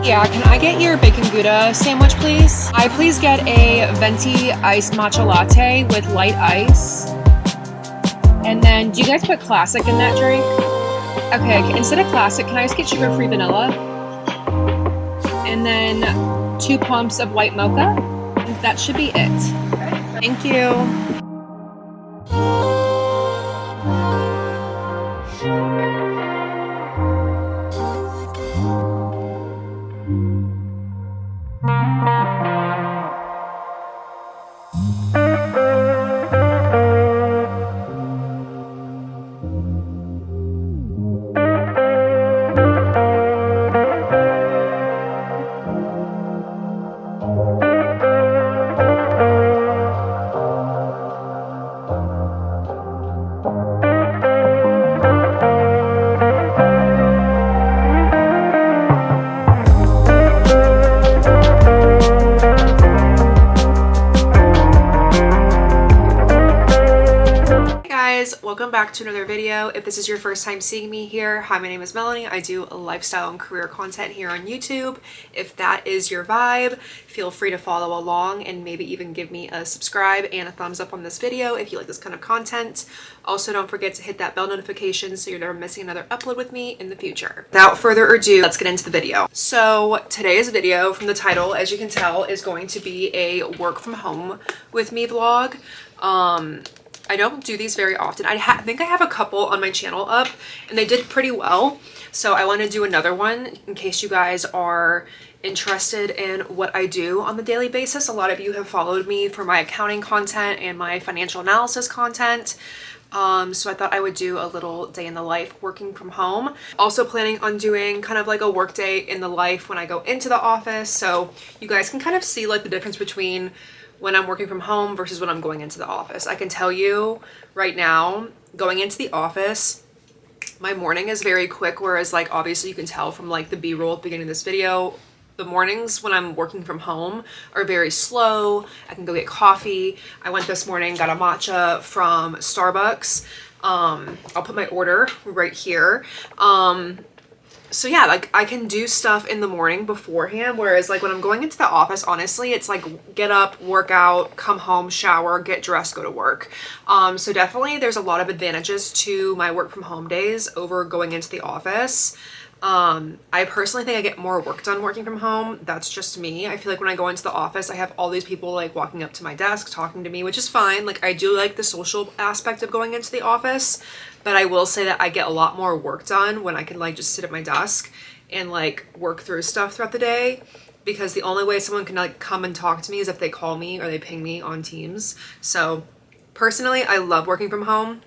Yeah, can I get your bacon Gouda sandwich, please? I please get a venti iced matcha latte with light ice. And then, do you guys put classic in that drink? Okay, instead of classic, can I just get sugar-free vanilla? And then 2 pumps of white mocha? That should be it. Thank you. Welcome back to another video. If this is your first time seeing me here, hi, my name is Melanie. I do lifestyle and career content here on YouTube. If that is your vibe, feel free to follow along and maybe even give me a subscribe and a thumbs up on this video if you like this kind of content. Also, don't forget to hit that bell notification so you're never missing another upload with me in the future. Without further ado, let's get into the video. So today's video, from the title, as you can tell, is going to be a work from home with me vlog. I don't do these very often. I think I have a couple on my channel up and they did pretty well. So I want to do another one in case you guys are interested in what I do on the daily basis. A lot of you have followed me for my accounting content and my financial analysis content. So I thought I would do a little day in the life working from home. Also planning on doing kind of like a work day in the life when I go into the office. So you guys can kind of see like the difference between when I'm working from home versus when I'm going into the office. I can tell you right now, going into the office, my morning is very quick, whereas like obviously you can tell from like the B-roll at the beginning of this video, the mornings when I'm working from home are very slow. I can go get coffee. I went this morning, got a matcha from Starbucks. I'll put my order right here. So yeah, like I can do stuff in the morning beforehand, whereas like when I'm going into the office, honestly, it's like get up, work out, come home, shower, get dressed, go to work. So definitely there's a lot of advantages to my work from home days over going into the office. I personally think I get more work done working from home. That's just me. I feel like when I go into the office, I have all these people like walking up to my desk, talking to me, which is fine. Like I do like the social aspect of going into the office, but I will say that I get a lot more work done when I can like just sit at my desk and like work through stuff throughout the day, because the only way someone can like come and talk to me is if they call me or they ping me on Teams. So personally, I love working from home.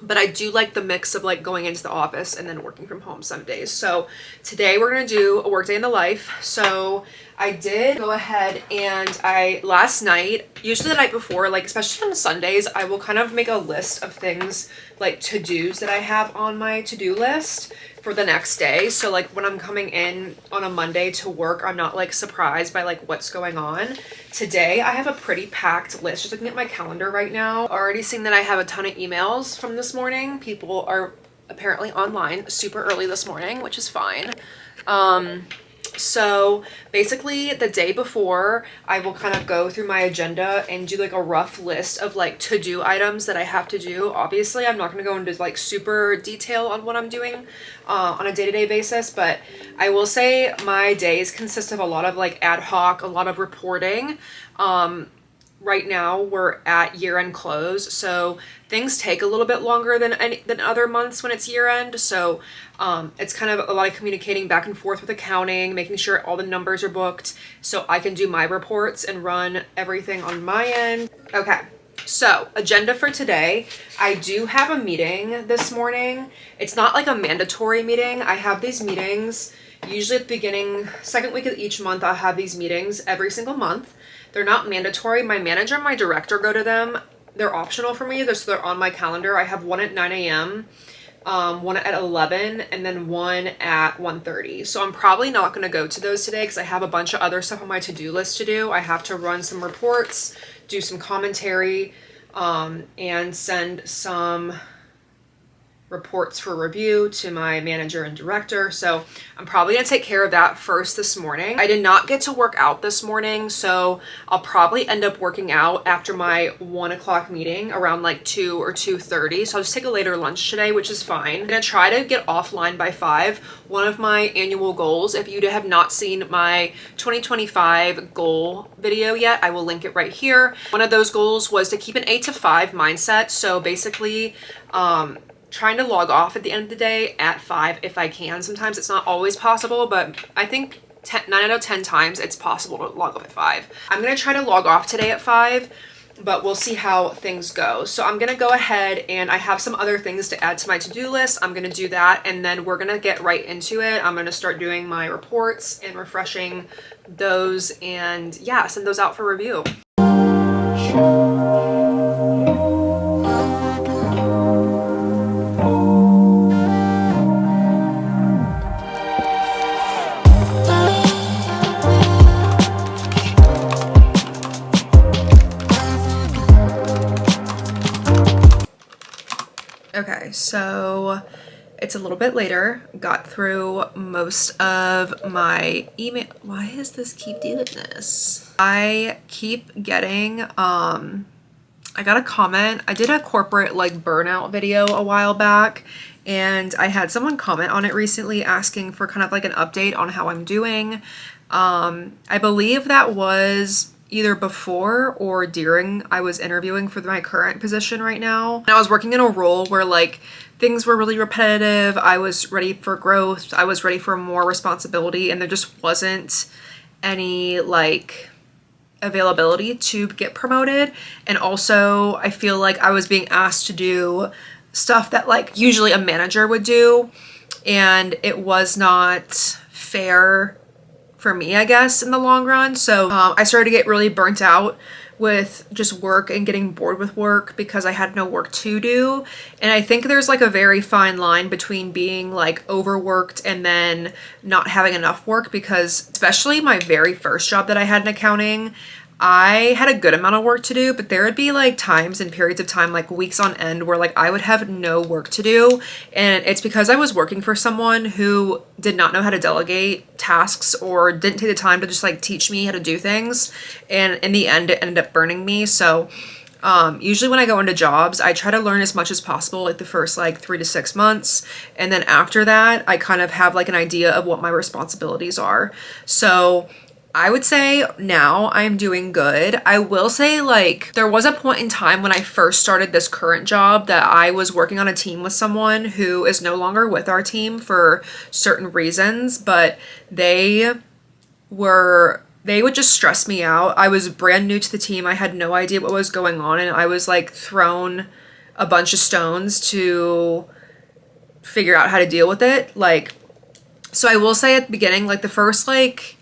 But I do like the mix of like going into the office and then working from home some days. So today we're going to do a work day in the life. So I did go ahead and last night, usually the night before, like especially on Sundays, I will kind of make a list of things like to-dos that I have on my to-do list for the next day. So like when I'm coming in on a Monday to work, I'm not like surprised by like what's going on. Today I have a pretty packed list. Just looking at my calendar right now, already seeing that I have a ton of emails from this morning. People are apparently online super early this morning, which is fine. So basically the day before, I will kind of go through my agenda and do like a rough list of like to-do items that I have to do. Obviously, I'm not going to go into like super detail on what I'm doing on a day-to-day basis, but I will say my days consist of a lot of like ad hoc, a lot of reporting. Right now we're at year-end close, so things take a little bit longer than other months when it's year-end. So it's kind of a lot of communicating back and forth with accounting, making sure all the numbers are booked so I can do my reports and run everything on my end. Okay, so agenda for today. I do have a meeting this morning. It's not like a mandatory meeting. I have these meetings usually at the beginning, second week of each month. I'll have these meetings every single month. They're not mandatory. My manager and my director go to them. They're optional for me. So they're on my calendar. I have one at 9 a.m., one at 11, and then one at 1:30. So I'm probably not going to go to those today because I have a bunch of other stuff on my to-do list to do. I have to run some reports, do some commentary, and send some reports for review to my manager and director. So I'm probably gonna take care of that first this morning. I did not get to work out this morning, so I'll probably end up working out after my 1 o'clock meeting around like 2 or 2:30. So I'll just take a later lunch today, which is fine. I'm gonna try to get offline by 5. One of my annual goals, if you have not seen my 2025 goal video yet, I will link it right here. One of those goals was to keep an 8 to 5 mindset. So basically, trying to log off at the end of the day at 5 if I can. Sometimes it's not always possible, but I think 9 out of 10 times it's possible to log off at 5. I'm gonna try to log off today at 5, but we'll see how things go. So I'm gonna go ahead, and I have some other things to add to my to-do list. I'm gonna do that, and then we're gonna get right into it. I'm gonna start doing my reports and refreshing those, and yeah, send those out for review. Okay, so it's a little bit later. Got through most of my email. Why does this keep doing this? I keep getting, I got a comment. I did a corporate like burnout video a while back, and I had someone comment on it recently asking for kind of like an update on how I'm doing. I believe that was either before or during I was interviewing for my current position right now. And I was working in a role where like things were really repetitive. I was ready for growth. I was ready for more responsibility, and there just wasn't any like availability to get promoted. And also I feel like I was being asked to do stuff that like usually a manager would do, and it was not fair for me, I guess, in the long run. So I started to get really burnt out with just work and getting bored with work because I had no work to do. And I think there's like a very fine line between being like overworked and then not having enough work, because especially my very first job that I had in accounting, I had a good amount of work to do, but there would be like times and periods of time, like weeks on end, where like I would have no work to do. And it's because I was working for someone who did not know how to delegate tasks or didn't take the time to just like teach me how to do things. And in the end, it ended up burning me. So usually when I go into jobs, I try to learn as much as possible, like the first like 3 to 6 months. And then after that, I kind of have like an idea of what my responsibilities are. So I would say now I'm doing good. I will say like there was a point in time when I first started this current job that I was working on a team with someone who is no longer with our team for certain reasons, but they would just stress me out. I was brand new to the team. I had no idea what was going on, and I was like thrown a bunch of stones to figure out how to deal with it. Like, so I will say at the beginning, like the first like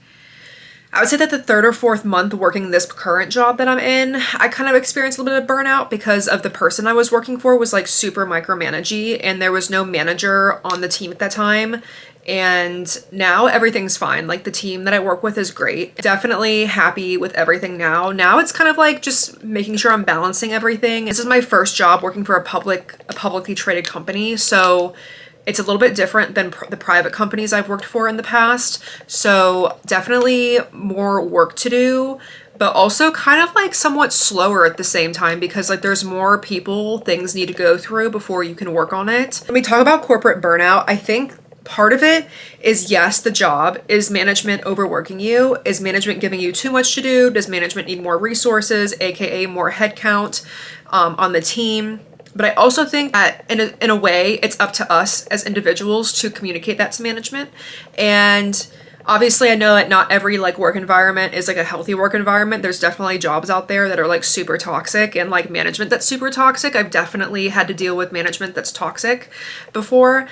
I would say that the 3rd or 4th month working this current job that I'm in, I kind of experienced a little bit of burnout because of the person I was working for was like super micromanagey, and there was no manager on the team at that time. And now everything's fine. Like the team that I work with is great. Definitely happy with everything now. Now it's kind of like just making sure I'm balancing everything. This is my first job working for a publicly traded company. So it's a little bit different than the private companies I've worked for in the past. So definitely more work to do, but also kind of like somewhat slower at the same time because like there's more people, things need to go through before you can work on it. When we talk about corporate burnout, I think part of it is, yes, the job. Is management overworking you? Is management giving you too much to do? Does management need more resources, aka more headcount on the team? But I also think that in a way, it's up to us as individuals to communicate that to management. And obviously I know that not every like work environment is like a healthy work environment. There's definitely jobs out there that are like super toxic and like management that's super toxic. I've definitely had to deal with management that's toxic before.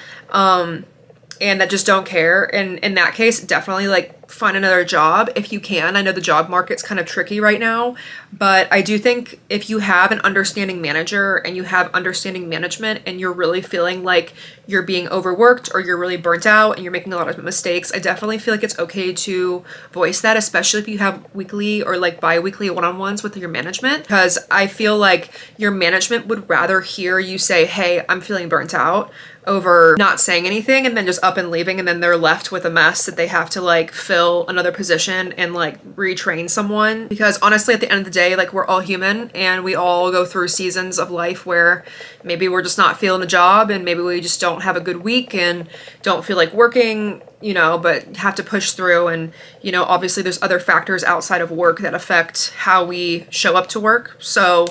and that just don't care. And in that case, definitely like find another job if you can. I know the job market's kind of tricky right now, but I do think if you have an understanding manager and you have understanding management and you're really feeling like you're being overworked or you're really burnt out and you're making a lot of mistakes, I definitely feel like it's okay to voice that, especially if you have weekly or like bi-weekly one-on-ones with your management, because I feel like your management would rather hear you say, hey, I'm feeling burnt out, over not saying anything and then just up and leaving, and then they're left with a mess that they have to like fill another position and like retrain someone. Because honestly, at the end of the day, like we're all human and we all go through seasons of life where maybe we're just not feeling a job and maybe we just don't have a good week and don't feel like working, you know, but have to push through. And, you know, obviously there's other factors outside of work that affect how we show up to work. So,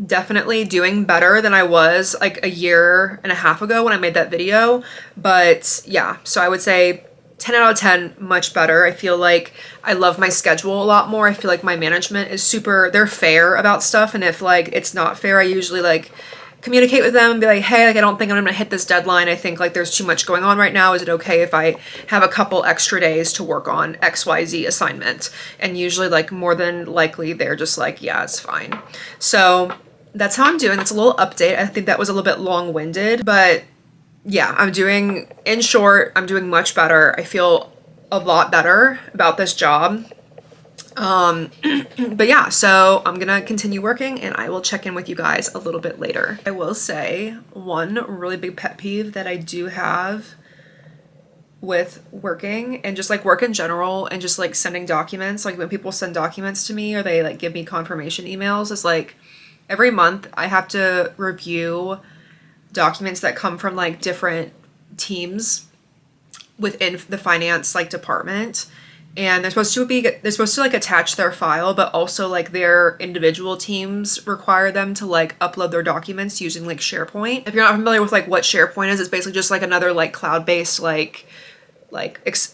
definitely doing better than I was like a year and a half ago when I made that video. But yeah, so I would say 10 out of 10, much better. I feel like I love my schedule a lot more. I feel like my management is they're fair about stuff. And if like it's not fair, I usually like communicate with them and be like, hey, like I don't think I'm gonna hit this deadline. I think like there's too much going on right now. Is it okay if I have a couple extra days to work on XYZ assignment? And usually like more than likely they're just like, yeah, it's fine. So that's how I'm doing. That's a little update. I think that was a little bit long-winded, but yeah, in short, I'm doing much better. I feel a lot better about this job. But yeah, so I'm gonna continue working and I will check in with you guys a little bit later. I will say one really big pet peeve that I do have with working and just like work in general and just like sending documents, like when people send documents to me or they like give me confirmation emails, is like every month I have to review documents that come from like different teams within the finance like department, and they're supposed to like attach their file, but also like their individual teams require them to like upload their documents using like SharePoint. If you're not familiar with like what SharePoint is, it's basically just like another like cloud-based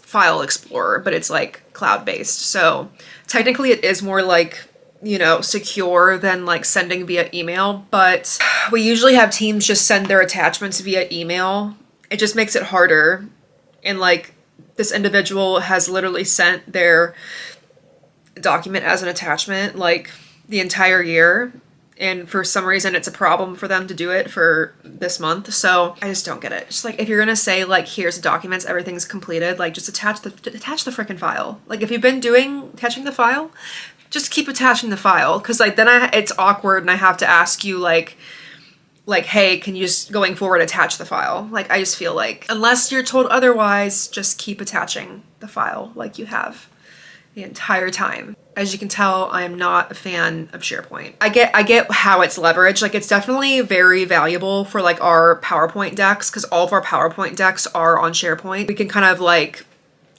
file explorer, but it's like cloud-based. So technically it is more like, you know, secure than like sending via email, but we usually have teams just send their attachments via email. It just makes it harder. And like this individual has literally sent their document as an attachment like the entire year, and for some reason it's a problem for them to do it for this month. So I just don't get it. Just like if you're gonna say like here's the documents, everything's completed, like just attach the freaking file. Like if you've been attaching the file, just keep attaching the file, because like then it's awkward and I have to ask you like, hey, can you just going forward attach the file? Like I just feel like unless you're told otherwise, just keep attaching the file like you have the entire time. As you can tell, I am not a fan of SharePoint. I get how it's leveraged. Like it's definitely very valuable for like our PowerPoint decks, because all of our PowerPoint decks are on SharePoint. We can kind of like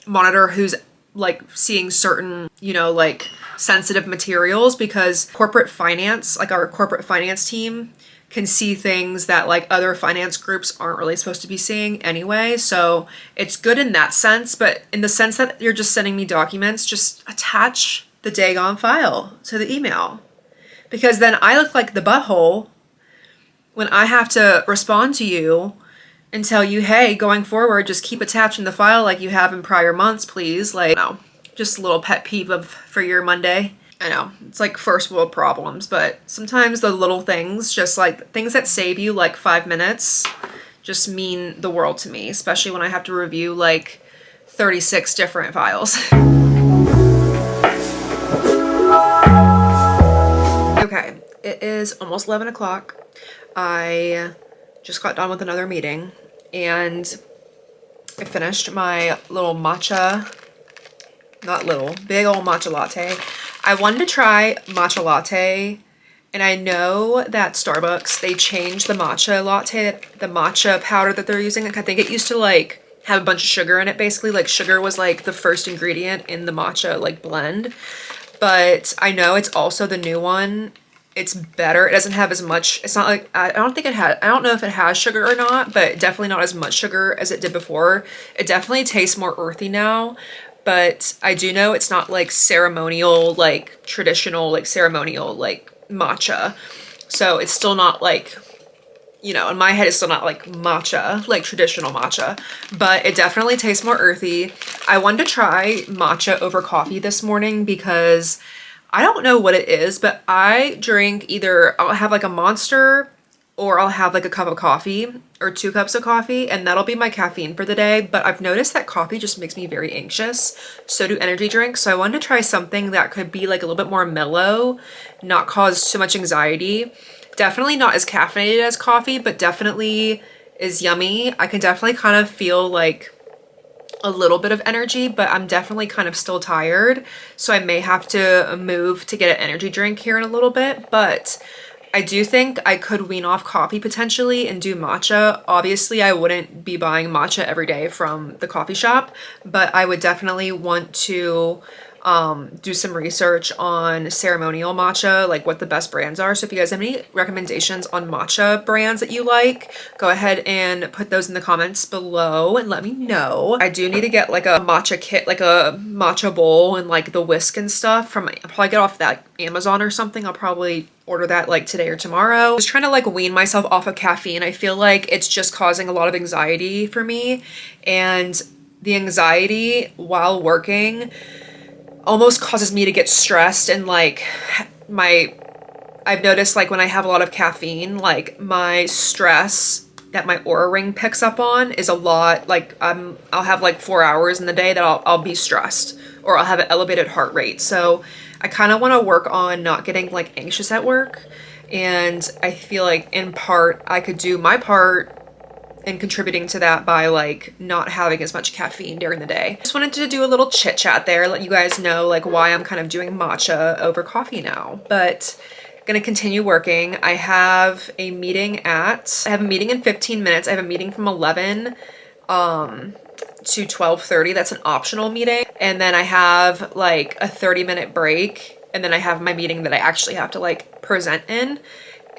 monitor who's like seeing certain, you know, like sensitive materials, because corporate finance, like our corporate finance team can see things that like other finance groups aren't really supposed to be seeing anyway. So it's good in that sense, but in the sense that you're just sending me documents, just attach the daggone file to the email, because then I look like the butthole when I have to respond to you and tell you, hey, going forward, just keep attaching the file like you have in prior months, please. Like, no, just a little pet peeve for your Monday. I know, it's like first world problems, but sometimes the little things, just like things that save you like 5 minutes, just mean the world to me, especially when I have to review like 36 different files. Okay, it is almost 11 o'clock. I just got done with another meeting and I finished my little matcha, not little, big old matcha latte. I wanted to try matcha latte, and I know that Starbucks, they changed the matcha latte, the matcha powder that they're using. Like I think it used to like have a bunch of sugar in it, basically. Like sugar was like the first ingredient in the matcha like blend. But I know it's also the new one. It's better. It doesn't have as much, it's not like, I don't know if it has sugar or not, but definitely not as much sugar as it did before. It definitely tastes more earthy now. But I do know it's not like ceremonial, like traditional, like ceremonial, like matcha. So it's still not like you know, in my head it's still not like matcha, like traditional matcha, but it definitely tastes more earthy. I wanted to try matcha over coffee this morning because I don't know what it is, but I drink either, I'll have like a Monster or I'll have like a cup of coffee or 2 cups of coffee, and that'll be my caffeine for the day. But I've noticed that coffee just makes me very anxious. So do energy drinks. So I wanted to try something that could be like a little bit more mellow, not cause too much anxiety. Definitely not as caffeinated as coffee, but definitely is yummy. I can definitely kind of feel like a little bit of energy, but I'm definitely kind of still tired. So I may have to move to get an energy drink here in a little bit, but I do think I could wean off coffee potentially and do matcha. Obviously, I wouldn't be buying matcha every day from the coffee shop, but I would definitely want to do some research on ceremonial matcha, like what the best brands are. So if you guys have any recommendations on matcha brands that you like, go ahead and put those in the comments below and let me know. I do need to get like a matcha kit, like a matcha bowl and like the whisk and stuff from, I'll probably get off that Amazon or something. I'll probably order that like today or tomorrow. I was trying to like wean myself off of caffeine. I feel like it's just causing a lot of anxiety for me, and the anxiety while working almost causes me to get stressed, and like I've noticed like when I have a lot of caffeine, like my stress that my Aura ring picks up on is a lot. Like I'll have like 4 hours in the day that I'll be stressed, or I'll have an elevated heart rate. So I kind of want to work on not getting like anxious at work, and I feel like in part I could do my part and contributing to that by like not having as much caffeine during the day. Just wanted to do a little chit chat there, let you guys know like why I'm kind of doing matcha over coffee now. But gonna continue working. I have a meeting in 15 minutes. I have a meeting from 11 to 12:30. That's an optional meeting. And then I have like a 30-minute break. And then I have my meeting that I actually have to like present in.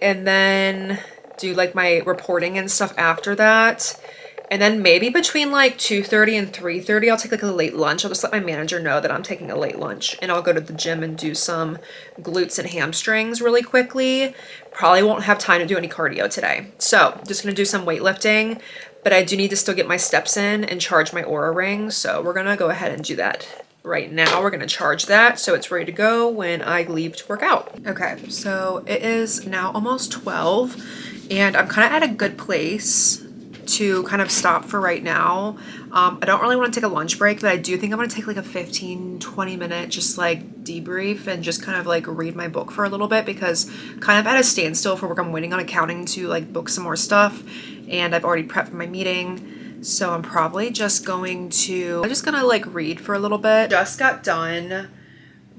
And then do like my reporting and stuff after that. And then maybe between like 2:30 and 3:30, I'll take like a late lunch. I'll just let my manager know that I'm taking a late lunch, and I'll go to the gym and do some glutes and hamstrings really quickly. Probably won't have time to do any cardio today. So just gonna do some weightlifting, but I do need to still get my steps in and charge my Aura ring. So we're gonna go ahead and do that right now. We're gonna charge that so it's ready to go when I leave to work out. Okay, so it is now almost 12. And I'm kind of at a good place to kind of stop for right now. I don't really want to take a lunch break, but I do think I'm going to take like a 15-20 minute just like debrief and just kind of like read my book for a little bit, because kind of at a standstill for work. I'm waiting on accounting to like book some more stuff, and I've already prepped for my meeting. So I'm probably just going to, like read for a little bit. Just got done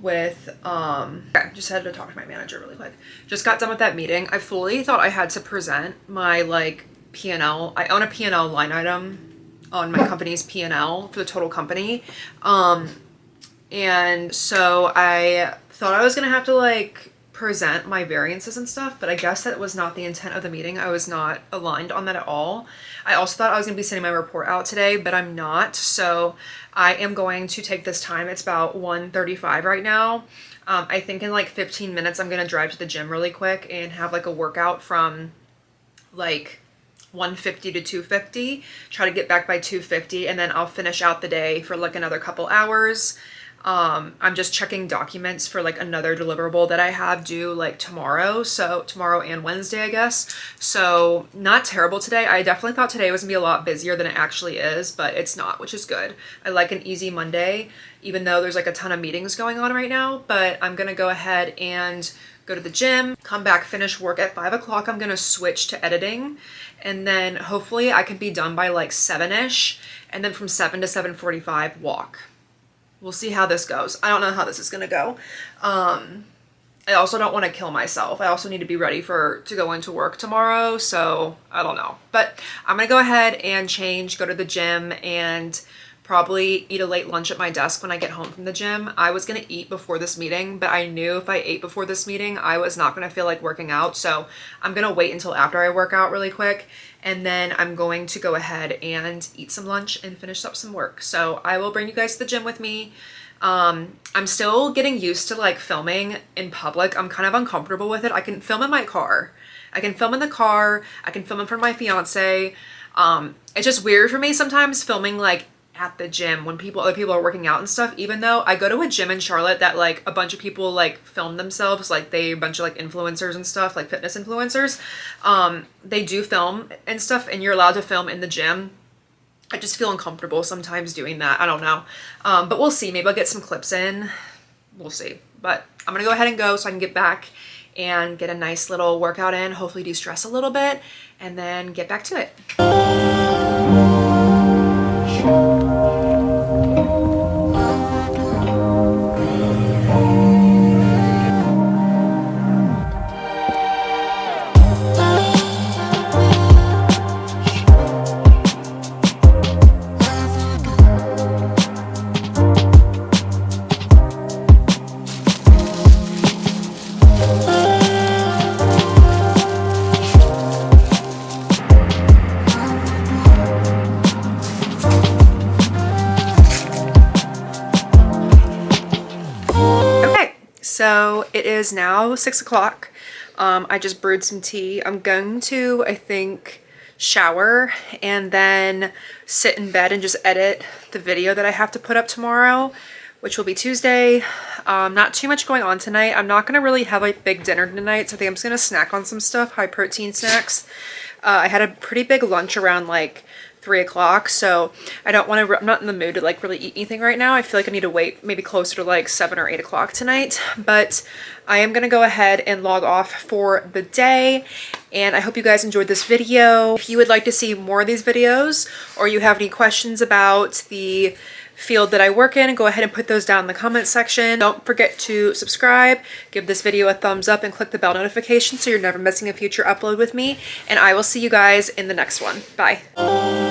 with okay, just had to talk to my manager really quick. Just got done with that meeting. I fully thought I had to present my like P&L. I own a P&L line item on my company's P&L for the total company. And so I thought I was gonna have to like present my variances and stuff, but I guess that was not the intent of the meeting. I was not aligned on that at all. I also thought I was gonna be sending my report out today, but I'm not. So I am going to take this time. It's about 1:35 right now. I think in like 15 minutes, I'm gonna drive to the gym really quick and have like a workout from like 1:50 to 2:50, try to get back by 2:50, and then I'll finish out the day for like another couple hours. I'm just checking documents for like another deliverable that I have due like tomorrow. So tomorrow and Wednesday, I guess. So not terrible today. I definitely thought today was gonna be a lot busier than it actually is, but it's not, which is good. I like an easy Monday, even though there's like a ton of meetings going on right now. But I'm gonna go ahead and go to the gym, come back, finish work at 5 o'clock. I'm gonna switch to editing, and then hopefully I can be done by like 7-ish, and then from 7 to 7:45 walk. We'll see how this goes. I don't know how this is gonna go. I also don't want to kill myself. I also need to be ready to go into work tomorrow, so I don't know. But I'm gonna go ahead and change, go to the gym, and probably eat a late lunch at my desk when I get home from the gym. I was gonna eat before this meeting, but I knew if I ate before this meeting, I was not gonna feel like working out. So I'm gonna wait until after I work out really quick, and then I'm going to go ahead and eat some lunch and finish up some work. So I will bring you guys to the gym with me. I'm still getting used to like filming in public. I'm kind of uncomfortable with it. I can film in my car. I can film in the car. I can film in front of my fiance. It's just weird for me sometimes filming like at the gym when other people are working out and stuff, even though I go to a gym in Charlotte that like a bunch of people like film themselves, like a bunch of like influencers and stuff, like fitness influencers. They do film and stuff and you're allowed to film in the gym. I just feel uncomfortable sometimes doing that. I don't know. But we'll see. Maybe I'll get some clips in. We'll see. But I'm going to go ahead and go so I can get back and get a nice little workout in, hopefully de-stress a little bit, and then get back to it. So it is now 6 o'clock. I just brewed some tea. I'm going to, I think, shower and then sit in bed and just edit the video that I have to put up tomorrow, which will be Tuesday. Not too much going on tonight. I'm not going to really have a big dinner tonight, so I think I'm just going to snack on some stuff, high protein snacks. I had a pretty big lunch around like 3 o'clock, so I don't want to, I'm not in the mood to like really eat anything right now. I feel like I need to wait maybe closer to like 7 or 8 o'clock tonight, but I am going to go ahead and log off for the day, and I hope you guys enjoyed this video. If you would like to see more of these videos, or you have any questions about the field that I work in, go ahead and put those down in the comment section. Don't forget to subscribe, give this video a thumbs up, and click the bell notification so you're never missing a future upload with me, and I will see you guys in the next one. Bye.